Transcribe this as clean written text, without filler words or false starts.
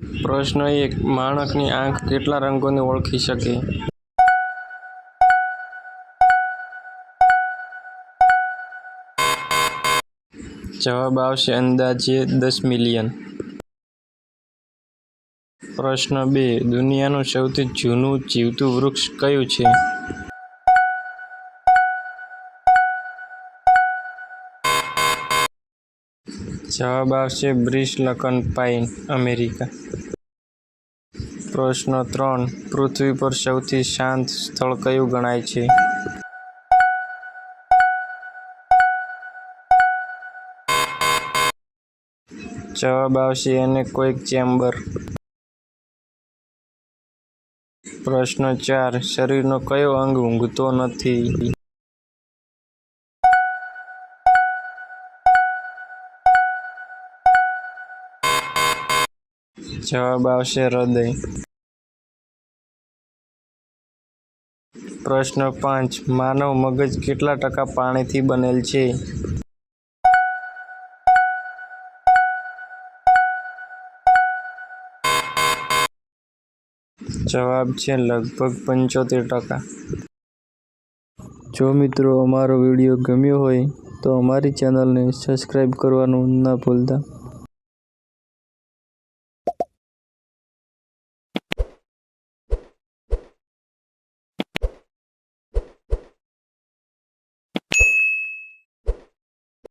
પ્રશ્ન 1. માણસની આંખ કેટલા રંગોને ઓળખી શકે? જવાબ આવશે અંદાજે 10 મિલિયન. પ્રશ્ન 2. દુનિયાનું સૌથી જૂનું જીવતું વૃક્ષ કયું છે? જવાબ આવશે બ્રિસલકન પાઇન, અમેરિકા. પ્રશ્ન 3. પૃથ્વી પર સૌથી શાંત સ્થળ કયું ગણાય છે? જવાબ આવશે એનેકોઇક ચેમ્બર. પ્રશ્ન 4. શરીરનો કયો અંગ ઊંઘતો નથી? જવાબ આવશે હૃદય. પ્રશ્ન 5. માનવ મગજ કેટલા ટકા પાણીથી બનેલ છે? જવાબ છે લગભગ 75%. જો મિત્રો અમારો વિડીયો ગમ્યો હોય તો અમારી ચેનલને સબસ્ક્રાઈબ કરવાનું ન ભૂલતા.